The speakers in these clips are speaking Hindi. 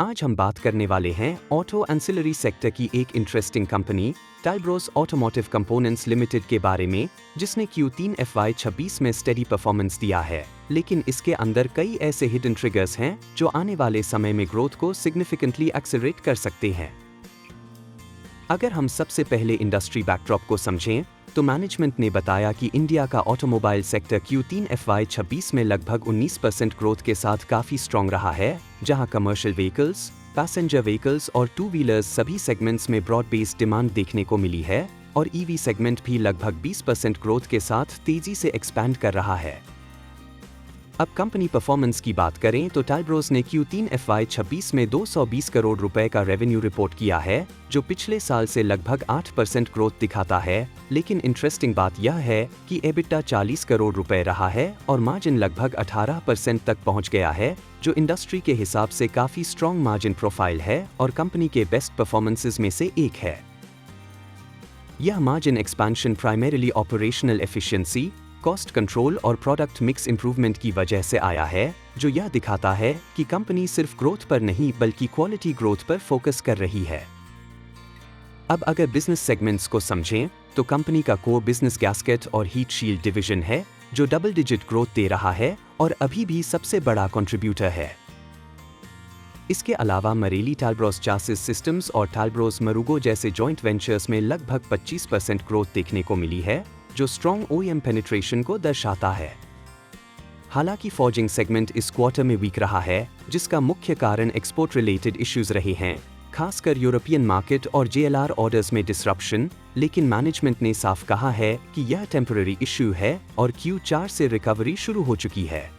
आज हम बात करने वाले हैं ऑटो एंसिलरी सेक्टर की एक interesting company Talbros automotive components limited के बारे में, जिसने Q3 FY26 में स्टेडी परफॉर्मेंस दिया है, लेकिन इसके अंदर कई ऐसे हिडन ट्रिगर्स हैं जो आने वाले समय में ग्रोथ को सिग्निफिकेंटली एक्सेलरेट कर सकते हैं। अगर हम सबसे पहले इंडस्ट्री बैकड्रॉप को समझें, तो मैनेजमेंट ने बताया कि इंडिया का ऑटोमोबाइल सेक्टर Q3 FY26 में लगभग 19% ग्रोथ के साथ काफी स्ट्रॉन्ग रहा है, जहां कमर्शियल व्हीकल्स, पैसेंजर व्हीकल्स और टू व्हीलर्स सभी सेगमेंट्स में ब्रॉड बेस्ड डिमांड देखने को मिली है और ईवी सेगमेंट भी लगभग 20% ग्रोथ के साथ तेजी से एक्सपैंड कर रहा है। अब कंपनी परफॉर्मेंस की बात करें तो टालब्रोस ने Q3 FY26 में 220 करोड़ रुपए का रेवेन्यू रिपोर्ट किया है, जो पिछले साल से लगभग 8% ग्रोथ दिखाता है, लेकिन इंटरेस्टिंग बात यह है कि एबिटा 40 करोड़ रुपए रहा है और मार्जिन लगभग 18% तक पहुंच गया है, जो इंडस्ट्री के हिसाब से काफी स्ट्रॉन्ग मार्जिन प्रोफाइल है और कंपनी के बेस्ट परफॉर्मेंसेस में से एक है। यह margin expansion primarily operational efficiency, cost control और प्रोडक्ट मिक्स इंप्रूवमेंट की वजह से आया है, जो यह दिखाता है कि कंपनी सिर्फ ग्रोथ पर नहीं बल्कि क्वालिटी ग्रोथ पर फोकस कर रही है। अब अगर बिजनेस सेगमेंट्स को समझें, तो कंपनी का कोर बिजनेस गैस्केट और हीट शील्ड डिवीजन है, जो डबल डिजिट ग्रोथ दे रहा है और अभी भी सबसे बड़ा कंट्रीब्यूटर है। इसके अलावा मरेली टालब्रोस चासिस सिस्टम्स और टालब्रोस मरूगो जैसे जॉइंट वेंचर्स में लगभग 25% ग्रोथ देखने को मिली है, जो स्ट्रॉन्ग OEM पेनिट्रेशन को दर्शाता है। हालांकि फॉर्जिंग सेगमेंट इस क्वार्टर में वीक रहा है, जिसका मुख्य कारण एक्सपोर्ट रिलेटेड इश्यूज रहे हैं, खासकर यूरोपियन मार्केट और JLR ऑर्डर्स में डिसरप्शन, लेकिन मैनेजमेंट ने साफ कहा है कि यह टेम्पररी इश्यू है और Q4 से रिकवरी शुरू हो चुकी है।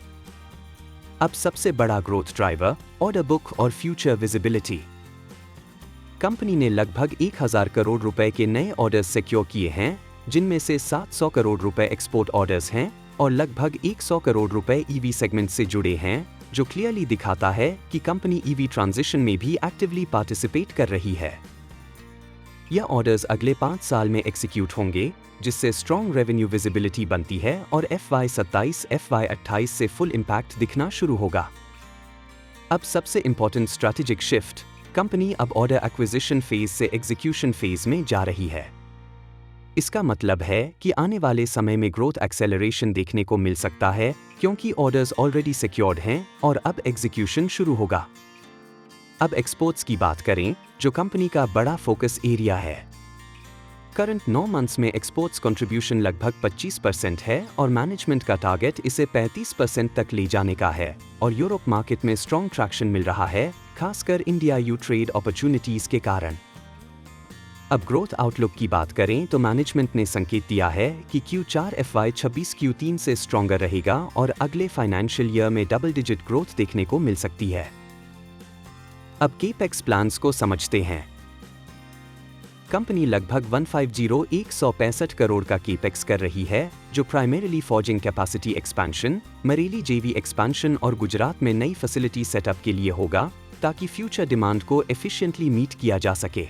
अब सबसे बड़ा ग्रोथ ड्राइवर ऑर्डर बुक और फ्यूचर विजिबिलिटी। कंपनी ने लगभग 1000 करोड़ रुपए के नए ऑर्डर्स सिक्योर किए हैं, जिनमें से 700 करोड़ रुपए एक्सपोर्ट ऑर्डर्स हैं और लगभग 100 करोड़ रुपए ईवी सेगमेंट से जुड़े हैं, जो क्लियरली दिखाता है कि कंपनी ईवी ट्रांजिशन में भी एक्टिवली पार्टिसिपेट कर रही है। यह ऑर्डर्स अगले 5 साल में एग्जीक्यूट होंगे, जिससे स्ट्रॉन्ग रेवेन्यू विजिबिलिटी बनती है और FY27 FY28 से फुल इम्पैक्ट दिखना शुरू होगा। अब सबसे इंपॉर्टेंट स्ट्रैटेजिक शिफ्ट, कंपनी अब ऑर्डर एक्विजिशन फेज से एग्जीक्यूशन फेज में जा रही है। इसका मतलब है कि आने वाले समय में ग्रोथ एक्सेलरेशन देखने को मिल सकता है, क्योंकि ऑर्डर्स ऑलरेडी सिक्योर्ड हैं और अब एग्जीक्यूशन शुरू होगा। अब एक्सपोर्ट्स की बात करें, जो कंपनी का बड़ा फोकस एरिया है। करंट 9 मंथ्स में एक्सपोर्ट्स कंट्रीब्यूशन लगभग 25% है और मैनेजमेंट का टारगेट इसे 35% तक ले जाने का है और यूरोप मार्केट में स्ट्रॉन्ग ट्रैक्शन मिल रहा है, खासकर इंडिया यू ट्रेड अपॉर्चुनिटीज के कारण। अब ग्रोथ आउटलुक की बात करें तो मैनेजमेंट ने संकेत दिया है कि Q4 FY26 Q3 से स्ट्रॉन्गर रहेगा और अगले फाइनेंशियल ईयर में डबल डिजिट ग्रोथ देखने को मिल सकती है। अब केपेक्स प्लान्स को समझते हैं। कंपनी लगभग 165 करोड़ का केपेक्स कर रही है, जो primarily forging capacity expansion, merely JV expansion और गुजरात में नई फैसिलिटी सेटअप के लिए होगा, ताकि फ्यूचर डिमांड को एफिशिएंटली मीट किया जा सके।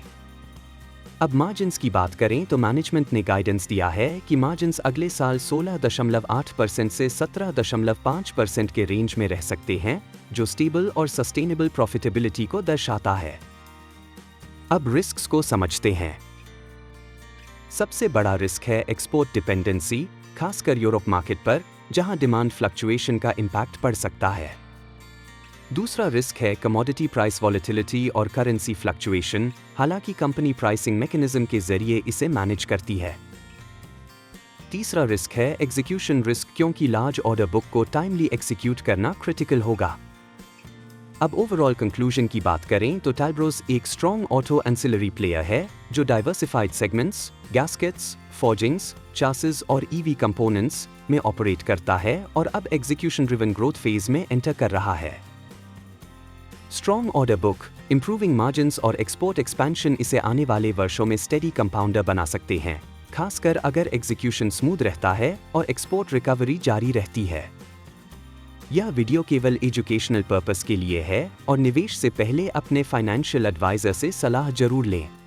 अब मार्जिन्स की बात करें तो मैनेजमेंट ने गाइडेंस दिया है कि मार्जिन्स अगले साल 16.8% से 17.5% के रेंज में रह सकते हैं, जो स्टेबल और सस्टेनेबल प्रॉफिटेबिलिटी को दर्शाता है। अब रिस्क्स को समझते हैं। सबसे बड़ा रिस्क है एक्सपोर्ट डिपेंडेंसी, खासकर यूरोप मार्केट पर, जहां डिमांड फ्लक्चुएशन का इम्पैक्ट पड़ सकता है। दूसरा रिस्क है कमोडिटी प्राइस वॉलेटिलिटी और करेंसी फ्लक्चुएशन, हालांकि कंपनी प्राइसिंग मैकेनिज्म के जरिए इसे मैनेज करती है। तीसरा रिस्क है एग्जीक्यूशन रिस्क, क्योंकि लार्ज ऑर्डर बुक को टाइमली एग्जीक्यूट करना क्रिटिकल होगा। अब ओवरऑल कंक्लूजन की बात करें तो टालब्रोस एक स्ट्रॉन्ग ऑटो एंसिलरी प्लेयर है, जो डाइवर्सिफाइड सेगमेंट्स, गैस्केट्स, फॉर्जिंग्स, चासिस और ईवी कंपोनेंट्स में ऑपरेट करता है और अब एग्जीक्यूशन ड्रिवन ग्रोथ फेज में एंटर कर रहा है। Strong order book, improving margins और एक्सपोर्ट एक्सपेंशन इसे आने वाले वर्षों में स्टेडी कंपाउंडर बना सकते हैं, खासकर अगर एग्जीक्यूशन स्मूथ रहता है और एक्सपोर्ट रिकवरी जारी रहती है। यह वीडियो केवल एजुकेशनल पर्पस के लिए है और निवेश से पहले अपने फाइनेंशियल एडवाइजर से सलाह जरूर लें।